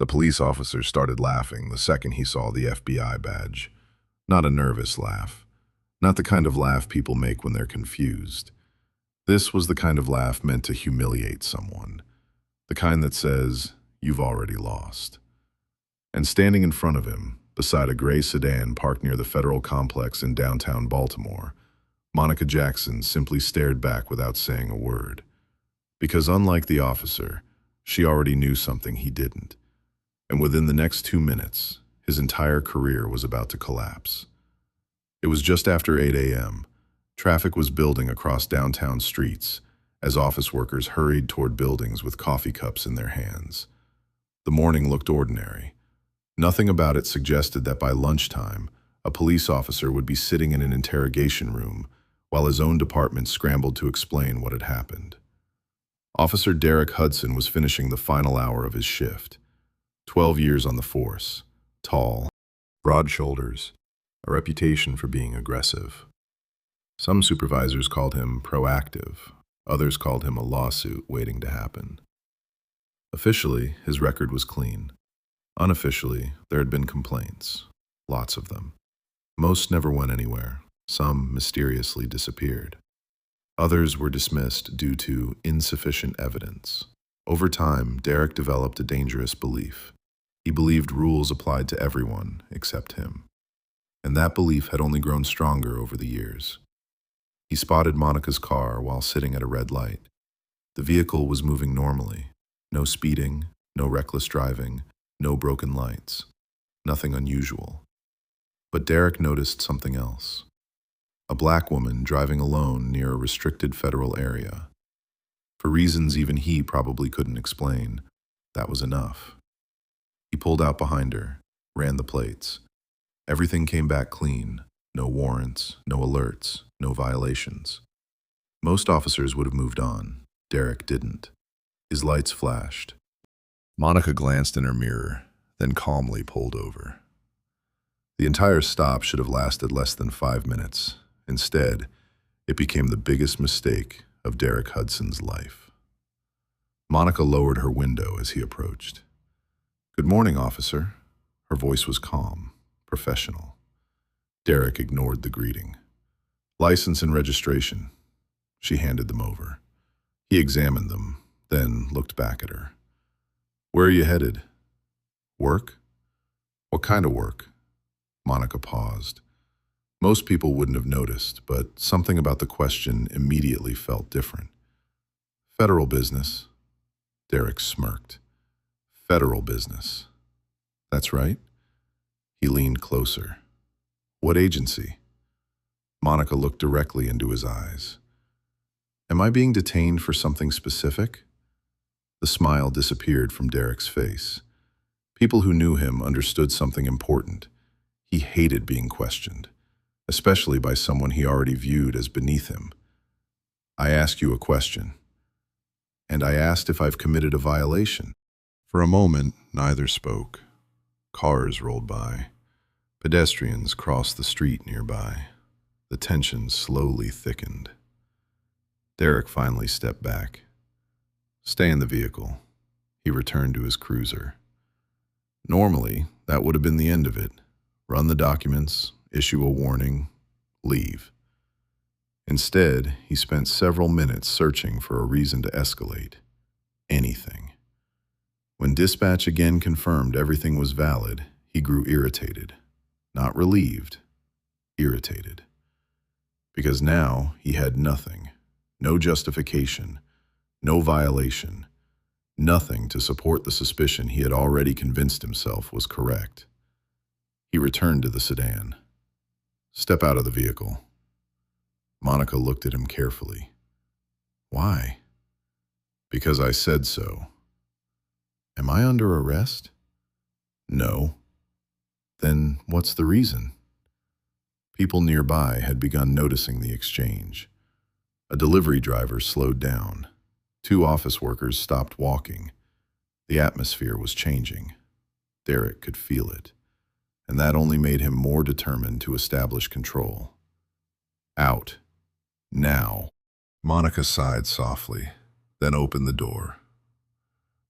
The police officer started laughing the second he saw the FBI badge. Not a nervous laugh. Not the kind of laugh people make when they're confused. This was the kind of laugh meant to humiliate someone. The kind that says, "You've already lost." And standing in front of him, beside a gray sedan parked near the federal complex in downtown Baltimore, Monica Jackson simply stared back without saying a word. Because unlike the officer, she already knew something he didn't. And within the next 2 minutes, his entire career was about to collapse. It was just after 8 a.m. Traffic was building across downtown streets as office workers hurried toward buildings with coffee cups in their hands. The morning looked ordinary. Nothing about it suggested that by lunchtime, a police officer would be sitting in an interrogation room while his own department scrambled to explain what had happened. Officer Derek Hudson was finishing the final hour of his shift. 12 years on the force, tall, broad shoulders, a reputation for being aggressive. Some supervisors called him proactive, others called him a lawsuit waiting to happen. Officially, his record was clean. Unofficially, there had been complaints, lots of them. Most never went anywhere, some mysteriously disappeared. Others were dismissed due to insufficient evidence. Over time, Derek developed a dangerous belief. He believed rules applied to everyone except him. And that belief had only grown stronger over the years. He spotted Monica's car while sitting at a red light. The vehicle was moving normally. No speeding, no reckless driving, no broken lights. Nothing unusual. But Derek noticed something else. A black woman driving alone near a restricted federal area. For reasons even he probably couldn't explain, that was enough. He pulled out behind her, ran the plates. Everything came back clean. No warrants, no alerts, no violations. Most officers would have moved on. Derek didn't. His lights flashed. Monica glanced in her mirror, then calmly pulled over. The entire stop should have lasted less than 5 minutes. Instead, it became the biggest mistake of Derek Hudson's life. Monica lowered her window as he approached. "Good morning, officer." Her voice was calm, professional. Derek ignored the greeting. "License and registration." She handed them over. He examined them, then looked back at her. "Where are you headed?" "Work?" "What kind of work?" Monica paused. Most people wouldn't have noticed, but something about the question immediately felt different. "Federal business." Derek smirked. "Federal business. That's right." He leaned closer. "What agency?" Monica looked directly into his eyes. "Am I being detained for something specific?" The smile disappeared from Derek's face. People who knew him understood something important. He hated being questioned, especially by someone he already viewed as beneath him. "I ask you a question. And I asked if I've committed a violation." For a moment, neither spoke. Cars rolled by. Pedestrians crossed the street nearby. The tension slowly thickened. Derek finally stepped back. "Stay in the vehicle." He returned to his cruiser. Normally, that would have been the end of it. Run the documents, issue a warning, leave. Instead, he spent several minutes searching for a reason to escalate. Anything. When dispatch again confirmed everything was valid, he grew irritated. Not relieved, irritated. Because now he had nothing, no justification, no violation, nothing to support the suspicion he had already convinced himself was correct. He returned to the sedan. "Step out of the vehicle." Monica looked at him carefully. "Why?" "Because I said so." "Am I under arrest?" "No." "Then what's the reason?" People nearby had begun noticing the exchange. A delivery driver slowed down. 2 office workers stopped walking. The atmosphere was changing. Derek could feel it. And that only made him more determined to establish control. "Out. Now." Monica sighed softly, then opened the door.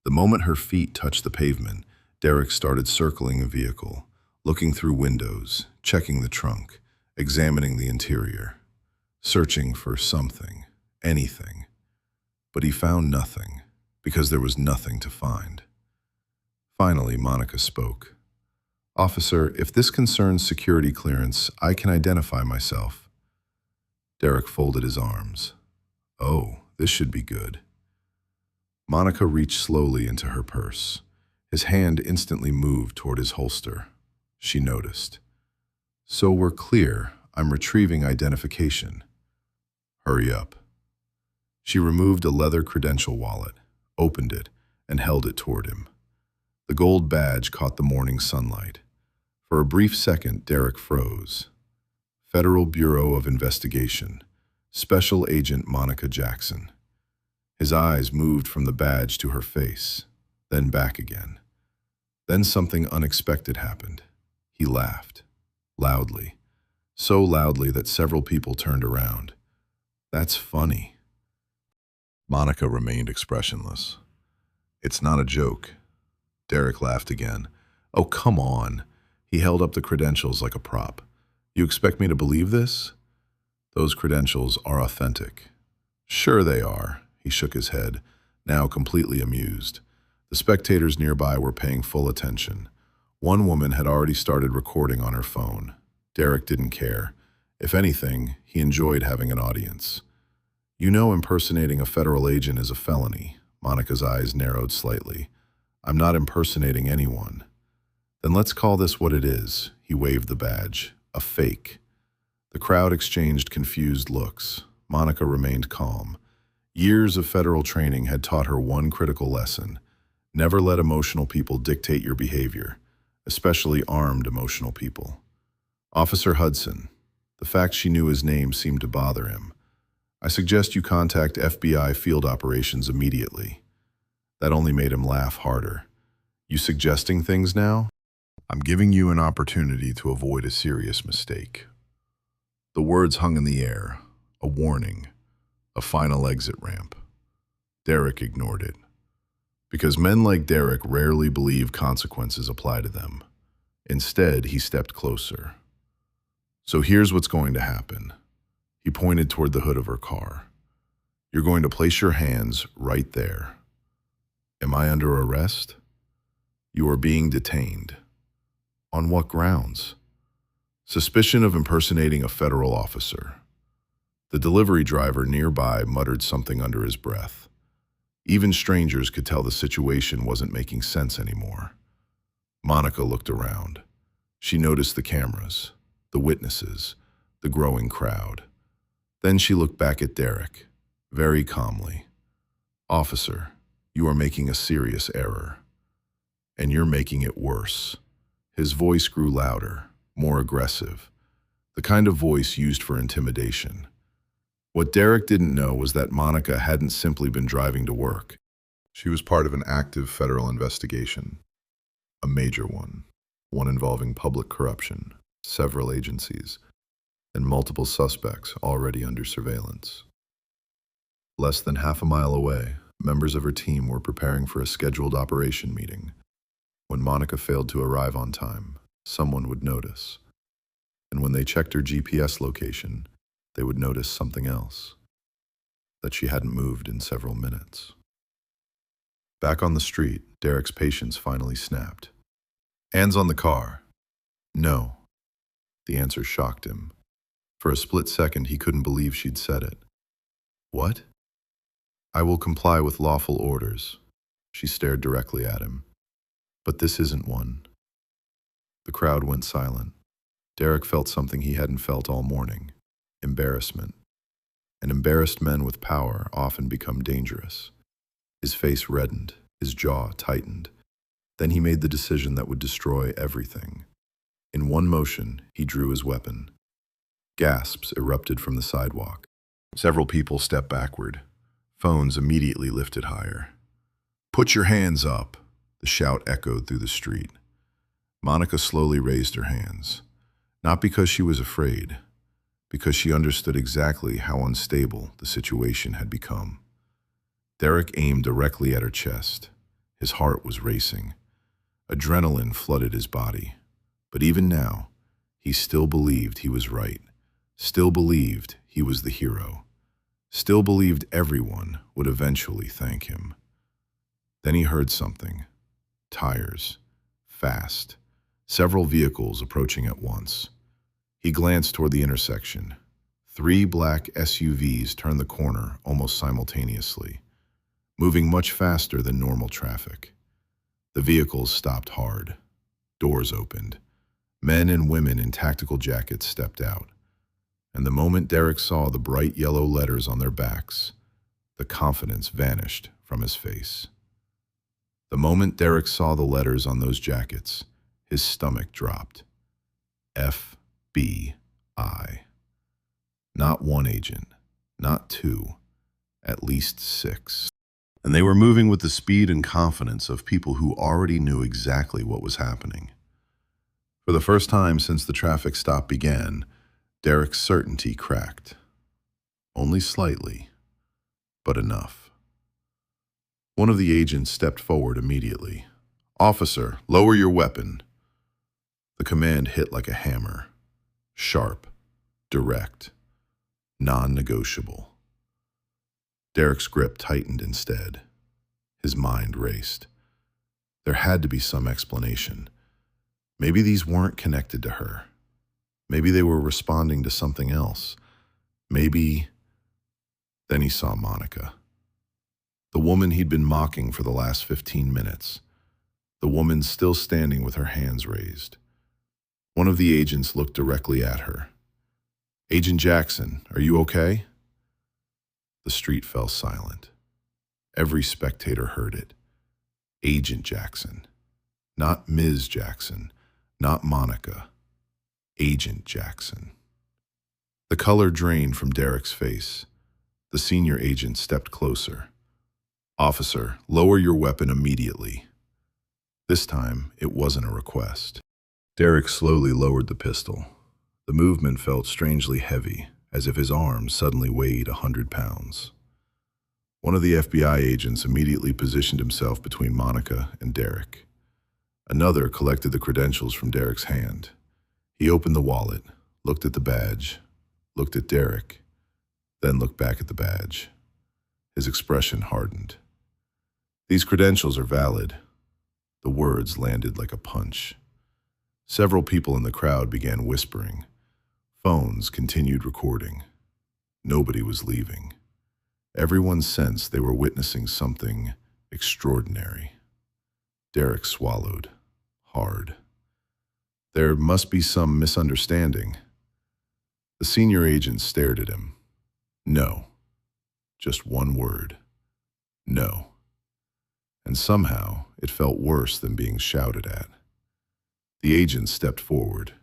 The moment her feet touched the pavement, Derek started circling the vehicle, looking through windows, checking the trunk, examining the interior, searching for something, anything. But he found nothing, because there was nothing to find. Finally, Monica spoke. "Officer, if this concerns security clearance, I can identify myself." Derek folded his arms. "Oh, this should be good." Monica reached slowly into her purse. His hand instantly moved toward his holster. She noticed. "So we're clear. I'm retrieving identification." "Hurry up." She removed a leather credential wallet, opened it, and held it toward him. The gold badge caught the morning sunlight. For a brief second, Derek froze. Federal Bureau of Investigation, Special Agent Monica Jackson. His eyes moved from the badge to her face, then back again. Then something unexpected happened. He laughed, loudly, so loudly that several people turned around. "That's funny." Monica remained expressionless. "It's not a joke." Derek laughed again. "Oh, come on." He held up the credentials like a prop. "You expect me to believe this?" "Those credentials are authentic." "Sure they are." He shook his head, now completely amused. The spectators nearby were paying full attention. One woman had already started recording on her phone. Derek didn't care. If anything, he enjoyed having an audience. "You know impersonating a federal agent is a felony." Monica's eyes narrowed slightly. "I'm not impersonating anyone." "Then let's call this what it is." He waved the badge. "A fake." The crowd exchanged confused looks. Monica remained calm. Years of federal training had taught her one critical lesson. Never let emotional people dictate your behavior, especially armed emotional people. "Officer Hudson." The fact she knew his name seemed to bother him. "I suggest you contact FBI field operations immediately." That only made him laugh harder. "You suggesting things now?" "I'm giving you an opportunity to avoid a serious mistake." The words hung in the air, a warning, a final exit ramp. Derek ignored it. Because men like Derek rarely believe consequences apply to them. Instead, he stepped closer. "So here's what's going to happen." He pointed toward the hood of her car. "You're going to place your hands right there." "Am I under arrest?" "You are being detained." "On what grounds?" "Suspicion of impersonating a federal officer." The delivery driver nearby muttered something under his breath. Even strangers could tell the situation wasn't making sense anymore. Monica looked around. She noticed the cameras, the witnesses, the growing crowd. Then she looked back at Derek, very calmly. "Officer, you are making a serious error. And you're making it worse." His voice grew louder, more aggressive, the kind of voice used for intimidation. What Derek didn't know was that Monica hadn't simply been driving to work. She was part of an active federal investigation, a major one involving public corruption, several agencies, and multiple suspects already under surveillance. Less than half a mile away, members of her team were preparing for a scheduled operation meeting. When Monica failed to arrive on time, someone would notice. And when they checked her GPS location, they would notice something else, that she hadn't moved in several minutes. Back on the street, Derek's patience finally snapped. "Hands on the car." "No." The answer shocked him. For a split second, he couldn't believe she'd said it. "What?" "I will comply with lawful orders." She stared directly at him. "But this isn't one." The crowd went silent. Derek felt something he hadn't felt all morning. Embarrassment. And embarrassed men with power often become dangerous. His face reddened, his jaw tightened. Then he made the decision that would destroy everything. In one motion, he drew his weapon. Gasps erupted from the sidewalk. Several people stepped backward. Phones immediately lifted higher. "Put your hands up!" The shout echoed through the street. Monica slowly raised her hands. Not because she was afraid, because she understood exactly how unstable the situation had become. Derek aimed directly at her chest. His heart was racing. Adrenaline flooded his body. But even now, he still believed he was right. Still believed he was the hero. Still believed everyone would eventually thank him. Then he heard something. Tires. Fast. Several vehicles approaching at once. He glanced toward the intersection. 3 black SUVs turned the corner almost simultaneously, moving much faster than normal traffic. The vehicles stopped hard. Doors opened. Men and women in tactical jackets stepped out. And the moment Derek saw the bright yellow letters on their backs, the confidence vanished from his face. The moment Derek saw the letters on those jackets, his stomach dropped. FBI. Not 1 agent, not 2, at least 6. And they were moving with the speed and confidence of people who already knew exactly what was happening. For the first time since the traffic stop began, Derek's certainty cracked. Only slightly, but enough. One of the agents stepped forward immediately. "Officer, lower your weapon." The command hit like a hammer. Sharp, direct, non-negotiable. Derek's grip tightened instead. His mind raced. There had to be some explanation. Maybe these weren't connected to her. Maybe they were responding to something else. Maybe... Then he saw Monica. The woman he'd been mocking for the last 15 minutes. The woman still standing with her hands raised. One of the agents looked directly at her. "Agent Jackson, are you okay?" The street fell silent. Every spectator heard it. Agent Jackson. Not Ms. Jackson. Not Monica. Agent Jackson. The color drained from Derek's face. The senior agent stepped closer. "Officer, lower your weapon immediately." This time, it wasn't a request. Derek slowly lowered the pistol. The movement felt strangely heavy, as if his arms suddenly weighed 100 pounds. One of the FBI agents immediately positioned himself between Monica and Derek. Another collected the credentials from Derek's hand. He opened the wallet, looked at the badge, looked at Derek, then looked back at the badge. His expression hardened. "These credentials are valid." The words landed like a punch. Several people in the crowd began whispering. Phones continued recording. Nobody was leaving. Everyone sensed they were witnessing something extraordinary. Derek swallowed, hard. There must be some misunderstanding. The senior agent stared at him. No. Just one word. No. And somehow, it felt worse than being shouted at. The agent stepped forward.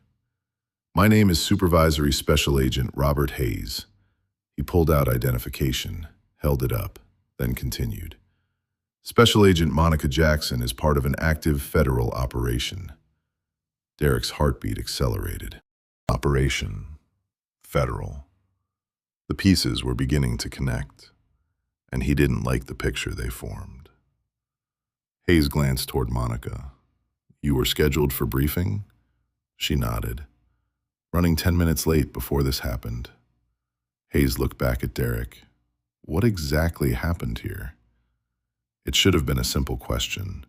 "My name is Supervisory Special Agent Robert Hayes." He pulled out identification, held it up, then continued. "Special Agent Monica Jackson is part of an active federal operation." Derek's heartbeat accelerated. Operation. Federal. The pieces were beginning to connect, and he didn't like the picture they formed. Hayes glanced toward Monica. "You were scheduled for briefing?" She nodded. "Running 10 minutes late before this happened." Hayes looked back at Derek. What exactly happened here? It should have been a simple question,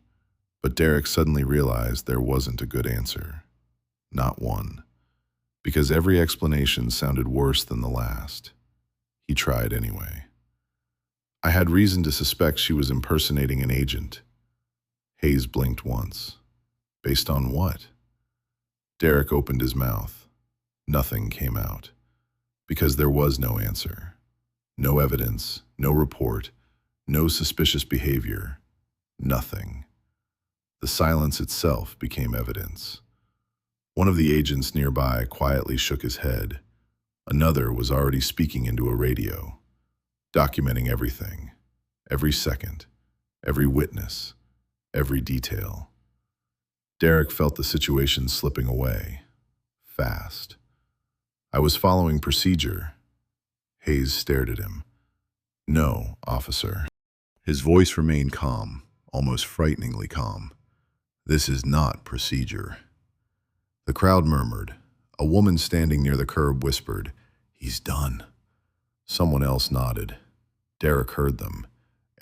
but Derek suddenly realized there wasn't a good answer. Not one. Because every explanation sounded worse than the last. He tried anyway. "I had reason to suspect she was impersonating an agent." Hayes blinked once. Based on what? Derek opened his mouth. Nothing came out. Because there was no answer. No evidence, no report, no suspicious behavior. Nothing. The silence itself became evidence. One of the agents nearby quietly shook his head. Another was already speaking into a radio, documenting everything, every second, every witness, every detail. Derek felt the situation slipping away, fast. "I was following procedure." Hayes stared at him. "No, officer." His voice remained calm, almost frighteningly calm. This is not procedure. The crowd murmured. A woman standing near the curb whispered, "He's done." Someone else nodded. Derek heard them,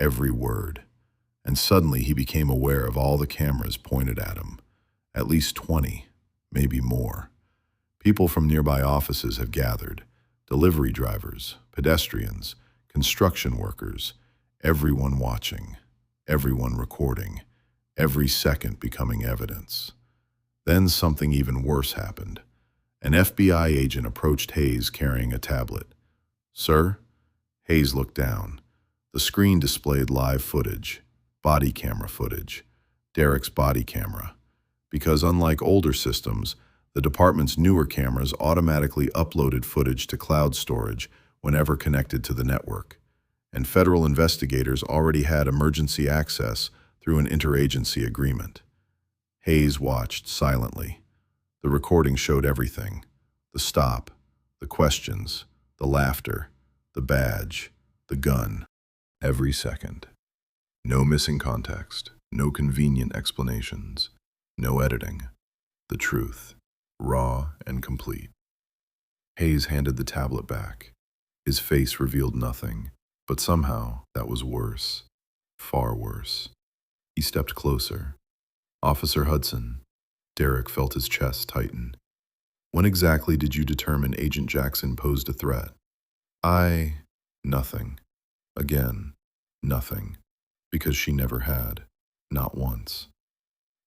every word. And suddenly he became aware of all the cameras pointed at him. At least 20, maybe more. People from nearby offices have gathered. Delivery drivers, pedestrians, construction workers, everyone watching, everyone recording, every second becoming evidence. Then something even worse happened. An FBI agent approached Hayes carrying a tablet. "Sir?" Hayes looked down. The screen displayed live footage, body camera footage, Derek's body camera. Because unlike older systems, the department's newer cameras automatically uploaded footage to cloud storage whenever connected to the network. And federal investigators already had emergency access through an interagency agreement. Hayes watched silently. The recording showed everything. The stop, the questions, the laughter, the badge, the gun. Every second. No missing context, no convenient explanations, no editing. The truth, raw and complete. Hayes handed the tablet back. His face revealed nothing, but somehow that was worse. Far worse. He stepped closer. "Officer Hudson." Derek felt his chest tighten. "When exactly did you determine Agent Jackson posed a threat?" Nothing. Again, nothing. Because she never had. Not once.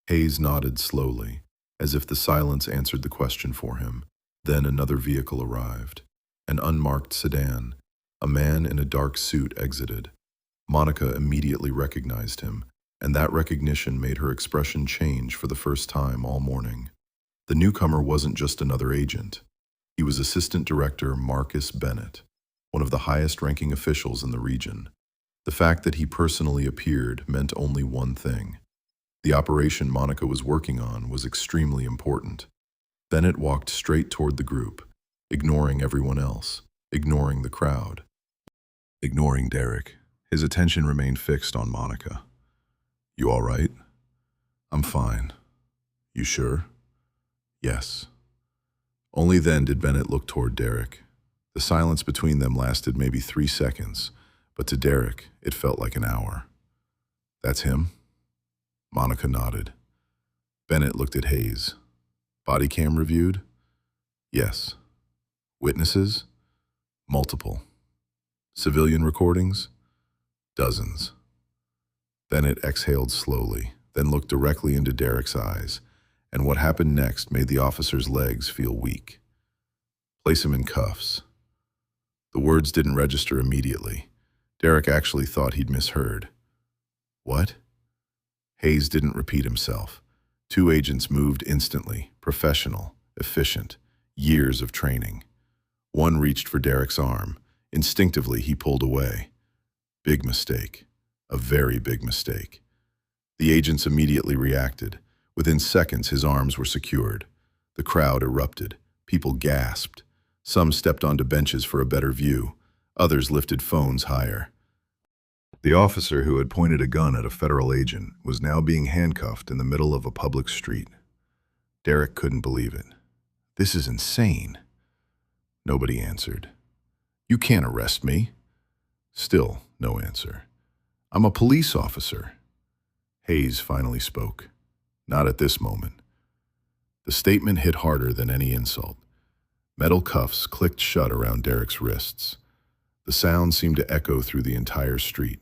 Hayes nodded slowly, as if the silence answered the question for him. Then another vehicle arrived. An unmarked sedan. A man in a dark suit exited. Monica immediately recognized him, and that recognition made her expression change for the first time all morning. The newcomer wasn't just another agent. He was Assistant Director Marcus Bennett, one of the highest-ranking officials in the region. The fact that he personally appeared meant only one thing. The operation Monica was working on was extremely important. Bennett walked straight toward the group, ignoring everyone else, ignoring the crowd, ignoring Derek. His attention remained fixed on Monica. "You all right?" "I'm fine." "You sure?" "Yes." Only then did Bennett look toward Derek. The silence between them lasted maybe 3 seconds, but to Derek, it felt like an hour. "That's him?" Monica nodded. Bennett looked at Hayes. "Body cam reviewed?" "Yes." "Witnesses?" "Multiple." "Civilian recordings?" "Dozens." Bennett exhaled slowly, then looked directly into Derek's eyes, and what happened next made the officer's legs feel weak. "Place him in cuffs." The words didn't register immediately. Derek actually thought he'd misheard. "What?" Hayes didn't repeat himself. 2 agents moved instantly, professional, efficient, years of training. One reached for Derek's arm. Instinctively, he pulled away. Big mistake. A very big mistake. The agents immediately reacted. Within seconds, his arms were secured. The crowd erupted. People gasped. Some stepped onto benches for a better view. Others lifted phones higher. The officer who had pointed a gun at a federal agent was now being handcuffed in the middle of a public street. Derek couldn't believe it. "This is insane." Nobody answered. "You can't arrest me." Still no answer. "I'm a police officer." Hayes finally spoke. Not at this moment. The statement hit harder than any insult. Metal cuffs clicked shut around Derek's wrists. The sound seemed to echo through the entire street.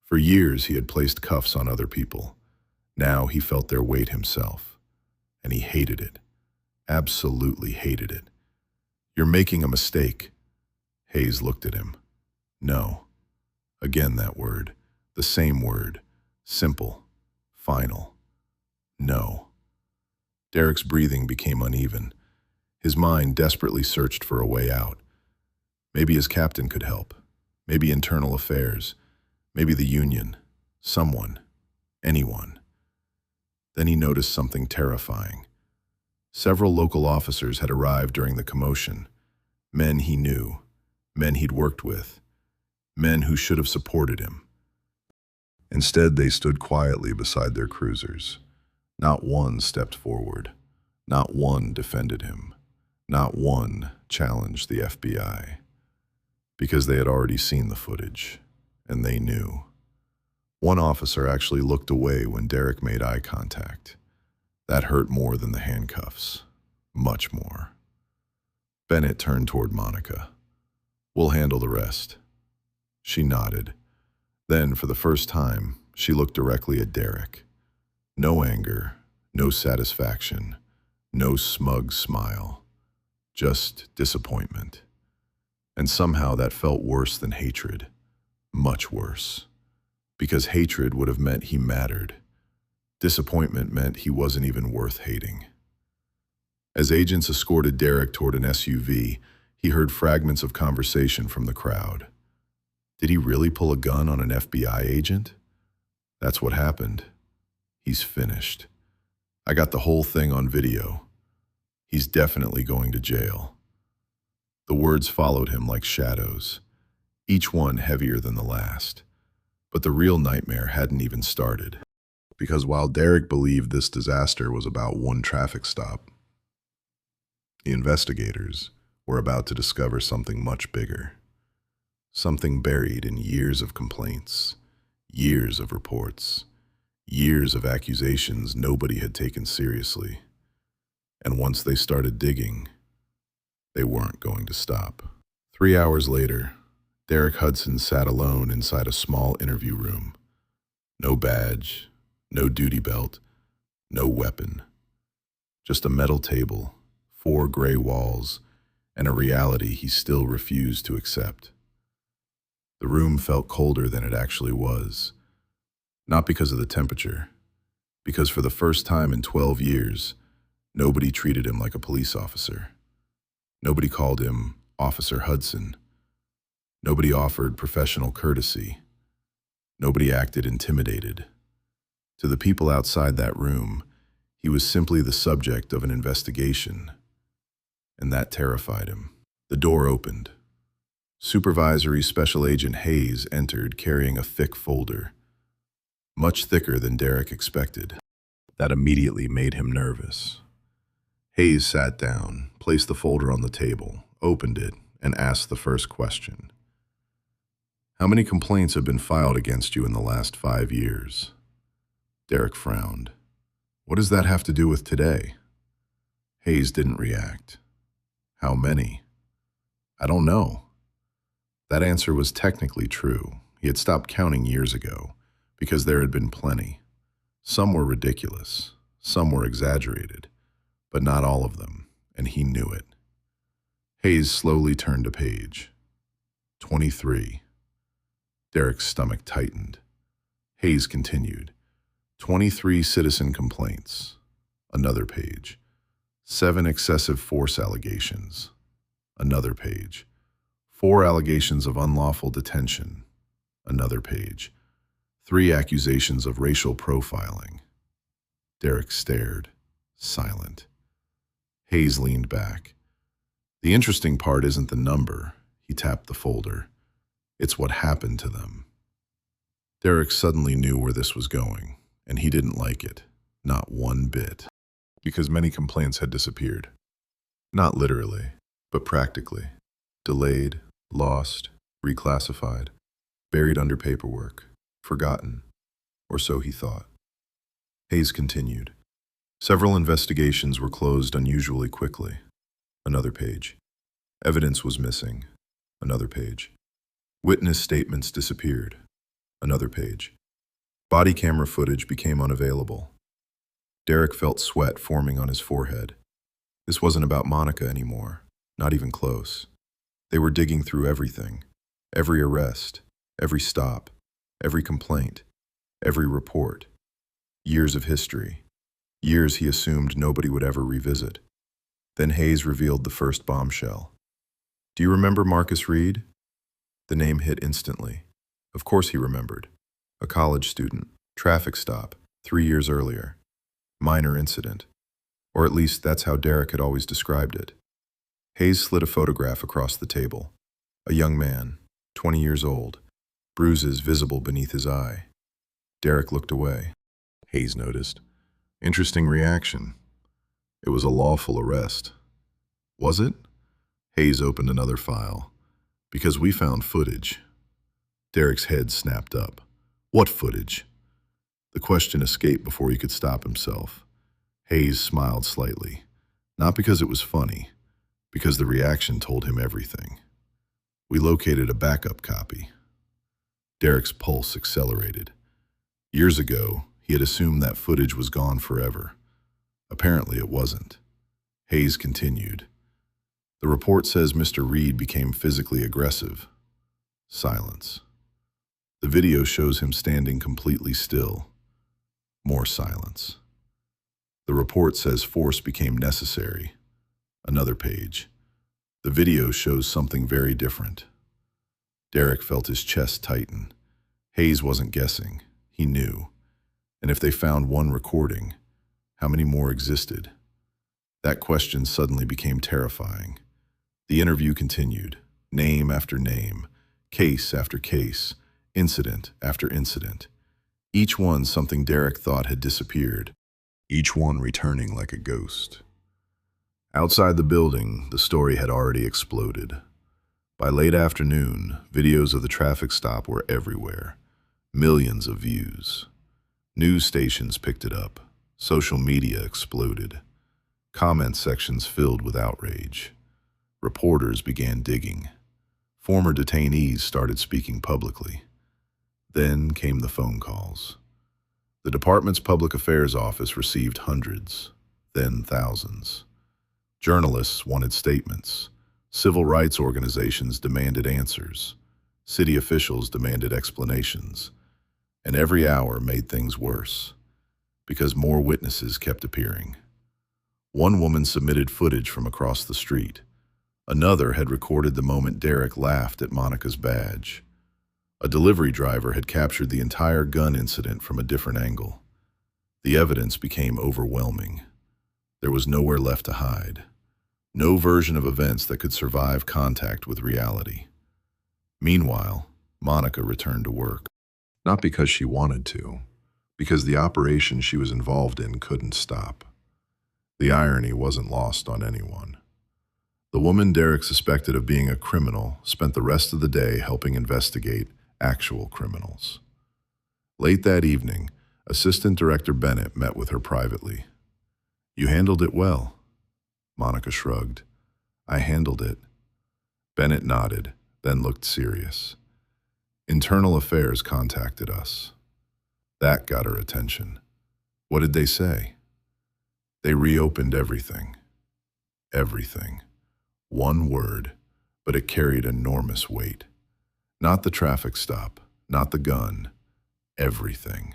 For years he had placed cuffs on other people. Now he felt their weight himself. And he hated it. Absolutely hated it. "You're making a mistake." Hayes looked at him. "No." Again that word. The same word. Simple. Final. "No." Derek's breathing became uneven. His mind desperately searched for a way out. Maybe his captain could help. Maybe internal affairs. Maybe the union. Someone. Anyone. Then he noticed something terrifying. Several local officers had arrived during the commotion. Men he knew. Men he'd worked with. Men who should have supported him. Instead, they stood quietly beside their cruisers. Not one stepped forward. Not one defended him. Not one challenged the FBI. Because they had already seen the footage, and they knew. One officer actually looked away when Derek made eye contact. That hurt more than the handcuffs. Much more. Bennett turned toward Monica. "We'll handle the rest." She nodded. Then, for the first time, she looked directly at Derek. No anger, no satisfaction, no smug smile. Just disappointment. And somehow that felt worse than hatred. Much worse. Because hatred would have meant he mattered. Disappointment meant he wasn't even worth hating. As agents escorted Derek toward an SUV, he heard fragments of conversation from the crowd. Did he really pull a gun on an FBI agent? That's what happened. He's finished. I got the whole thing on video. He's definitely going to jail. The words followed him like shadows, each one heavier than the last. But the real nightmare hadn't even started. Because while Derek believed this disaster was about one traffic stop, the investigators were about to discover something much bigger. Something buried in years of complaints, years of reports, years of accusations nobody had taken seriously. And once they started digging, they weren't going to stop. 3 hours later, Derek Hudson sat alone inside a small interview room. No badge, no duty belt, no weapon. Just a metal table, 4 gray walls, and a reality he still refused to accept. The room felt colder than it actually was. Not because of the temperature, because for the first time in 12 years, nobody treated him like a police officer. Nobody called him Officer Hudson. Nobody offered professional courtesy. Nobody acted intimidated. To the people outside that room, he was simply the subject of an investigation, and that terrified him. The door opened. Supervisory Special Agent Hayes entered carrying a thick folder, much thicker than Derek expected. That immediately made him nervous. Hayes sat down, placed the folder on the table, opened it, and asked the first question. "How many complaints have been filed against you in the last 5 years?" Derek frowned. "What does that have to do with today?" Hayes didn't react. "How many?" "I don't know." That answer was technically true. He had stopped counting years ago, because there had been plenty. Some were ridiculous, some were exaggerated, but not all of them, and he knew it. Hayes slowly turned a page. 23. Derek's stomach tightened. Hayes continued. 23 citizen complaints. Another page. 7 excessive force allegations. Another page. 4 allegations of unlawful detention. Another page. 3 accusations of racial profiling. Derek stared, silent. Hayes leaned back. "The interesting part isn't the number," he tapped the folder. "It's what happened to them." Derek suddenly knew where this was going, and he didn't like it, not one bit. Because many complaints had disappeared. Not literally, but practically. Delayed, lost, reclassified, buried under paperwork, forgotten, or so he thought. Hayes continued. Several investigations were closed unusually quickly. Another page. Evidence was missing. Another page. Witness statements disappeared. Another page. Body camera footage became unavailable. Derek felt sweat forming on his forehead. This wasn't about Monica anymore, not even close. They were digging through everything. Every arrest, every stop, every complaint, every report. Years of history. Years he assumed nobody would ever revisit. Then Hayes revealed the first bombshell. "Do you remember Marcus Reed?" The name hit instantly. Of course he remembered. A college student, traffic stop, 3 years earlier. Minor incident. Or at least that's how Derek had always described it. Hayes slid a photograph across the table. A young man, 20 years old, bruises visible beneath his eye. Derek looked away. Hayes noticed. Interesting reaction. It was a lawful arrest. Was it? Hayes opened another file. Because we found footage. Derek's head snapped up. What footage? The question escaped before he could stop himself. Hayes smiled slightly. Not because it was funny, because the reaction told him everything. We located a backup copy. Derek's pulse accelerated. Years ago, he had assumed that footage was gone forever. Apparently it wasn't. Hayes continued. The report says Mr. Reed became physically aggressive. Silence. The video shows him standing completely still. More silence. The report says force became necessary. Another page. The video shows something very different. Derek felt his chest tighten. Hayes wasn't guessing. He knew. And if they found one recording, how many more existed? That question suddenly became terrifying. The interview continued. Name after name. Case after case. Incident after incident. Each one something Derek thought had disappeared. Each one returning like a ghost. Outside the building, the story had already exploded. By late afternoon, videos of the traffic stop were everywhere. Millions of views. News stations picked it up. Social media exploded. Comment sections filled with outrage. Reporters began digging. Former detainees started speaking publicly. Then came the phone calls. The department's public affairs office received hundreds, then thousands. Journalists wanted statements. Civil rights organizations demanded answers. City officials demanded explanations. And every hour made things worse, because more witnesses kept appearing. One woman submitted footage from across the street. Another had recorded the moment Derek laughed at Monica's badge. A delivery driver had captured the entire gun incident from a different angle. The evidence became overwhelming. There was nowhere left to hide. No version of events that could survive contact with reality. Meanwhile, Monica returned to work. Not because she wanted to, because the operation she was involved in couldn't stop. The irony wasn't lost on anyone. The woman Derek suspected of being a criminal spent the rest of the day helping investigate actual criminals. Late that evening, Assistant Director Bennett met with her privately. "You handled it well." Monica shrugged. "I handled it." Bennett nodded, then looked serious. "Internal Affairs contacted us." That got her attention. What did they say? They reopened everything. Everything. One word, but it carried enormous weight. Not the traffic stop, not the gun. Everything.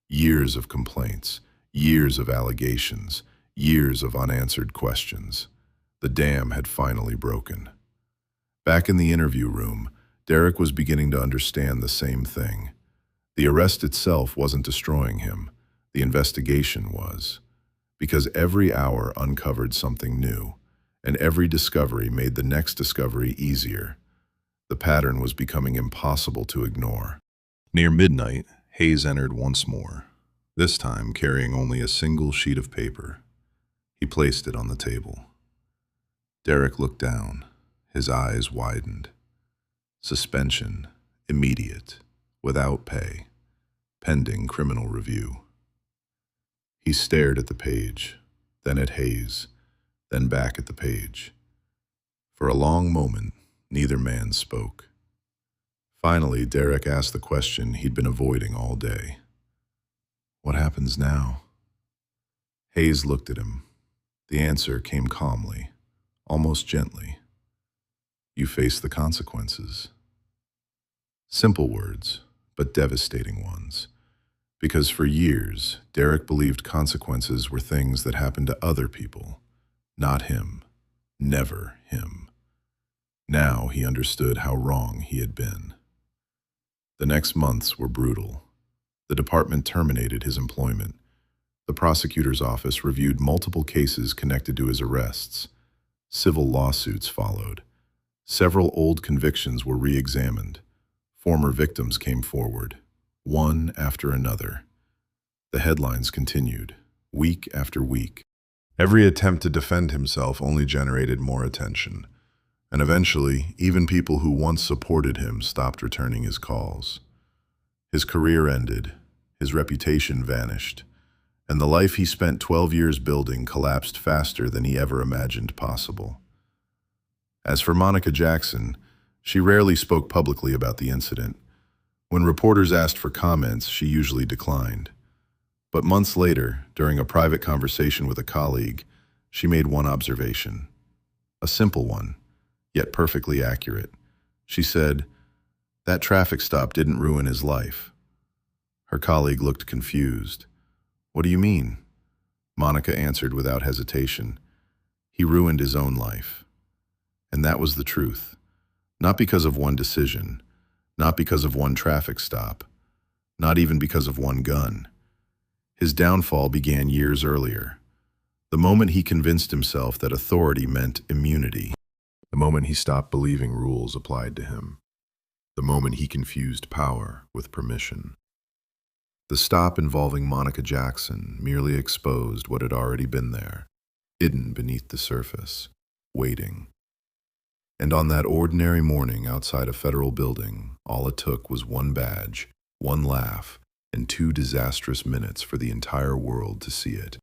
Years of complaints, years of allegations, years of unanswered questions. The dam had finally broken. Back in the interview room, Derek was beginning to understand the same thing. The arrest itself wasn't destroying him. The investigation was. Because every hour uncovered something new, and every discovery made the next discovery easier. The pattern was becoming impossible to ignore. Near midnight, Hayes entered once more, this time carrying only a single sheet of paper. He placed it on the table. Derek looked down. His eyes widened. Suspension, immediate, without pay, pending criminal review. He stared at the page, then at Hayes, then back at the page. For a long moment, neither man spoke. Finally, Derek asked the question he'd been avoiding all day. "What happens now?" Hayes looked at him. The answer came calmly, almost gently. "You face the consequences." Simple words, but devastating ones. Because for years, Derek believed consequences were things that happened to other people, not him, never him. Now he understood how wrong he had been. The next months were brutal. The department terminated his employment. The prosecutor's office reviewed multiple cases connected to his arrests. Civil lawsuits followed. Several old convictions were re-examined. Former victims came forward, one after another. The headlines continued. week after week. Every attempt to defend himself only generated more attention, and eventually, even people who once supported him stopped returning his calls. His career ended, his reputation vanished, and the life he spent 12 years building collapsed faster than he ever imagined possible. As for Monica Jackson, she rarely spoke publicly about the incident. When reporters asked for comments, she usually declined. But months later, during a private conversation with a colleague, she made one observation. A simple one, yet perfectly accurate. She said, "That traffic stop didn't ruin his life." Her colleague looked confused. "What do you mean?" Monica answered without hesitation. "He ruined his own life." And that was the truth. Not because of one decision, not because of one traffic stop, not even because of one gun. His downfall began years earlier. The moment he convinced himself that authority meant immunity. The moment he stopped believing rules applied to him. The moment he confused power with permission. The stop involving Monica Jackson merely exposed what had already been there, hidden beneath the surface, waiting. And on that ordinary morning outside a federal building, all it took was one badge, one laugh, and 2 disastrous minutes for the entire world to see it.